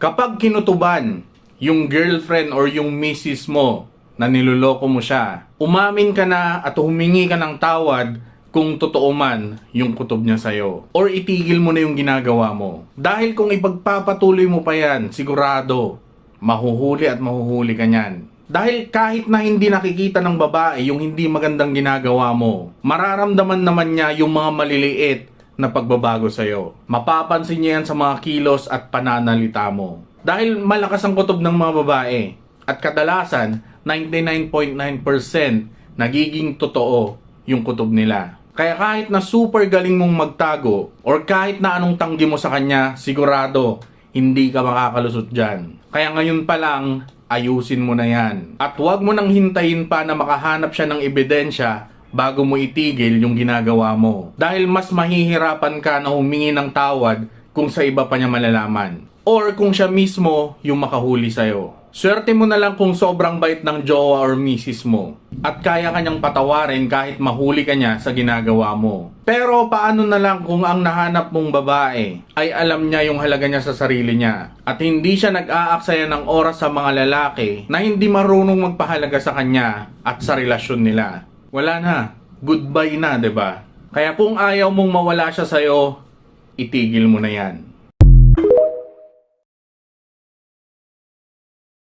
Kapag kinutuban yung girlfriend or yung misis mo na niloloko mo siya, umamin ka na at humingi ka ng tawad kung totoo man yung kutob niya sa'yo. Or itigil mo na yung ginagawa mo. Dahil kung ipagpapatuloy mo pa yan, sigurado, mahuhuli at mahuhuli ka niyan. Dahil kahit na hindi nakikita ng babae yung hindi magandang ginagawa mo, mararamdaman naman niya yung mga maliliit na pagbabago sa'yo. Mapapansin niya yan sa mga kilos at pananalita mo. Dahil malakas ang kutob ng mga babae. At kadalasan, 99.9% nagiging totoo yung kutob nila. Kaya kahit na super galing mong magtago or kahit na anong tanggi mo sa kanya, sigurado, hindi ka makakalusot dyan. Kaya ngayon pa lang, ayusin mo na yan. At huwag mo nang hintayin pa na makahanap siya ng ebidensya bago mo itigil yung ginagawa mo. Dahil mas mahihirapan ka na humingi ng tawad kung sa iba pa niya malalaman. Or kung siya mismo yung makahuli sa'yo. Swerte mo na lang kung sobrang bait ng jowa or misis mo. At kaya kanyang patawarin kahit mahuli ka niya sa ginagawa mo. Pero paano na lang kung ang nahanap mong babae ay alam niya yung halaga niya sa sarili niya. At hindi siya nag-aaksaya ng oras sa mga lalaki na hindi marunong magpahalaga sa kanya at sa relasyon nila. Wala na. Goodbye na, 'di ba? Kaya kung ayaw mong mawala siya sa'yo, itigil mo na yan.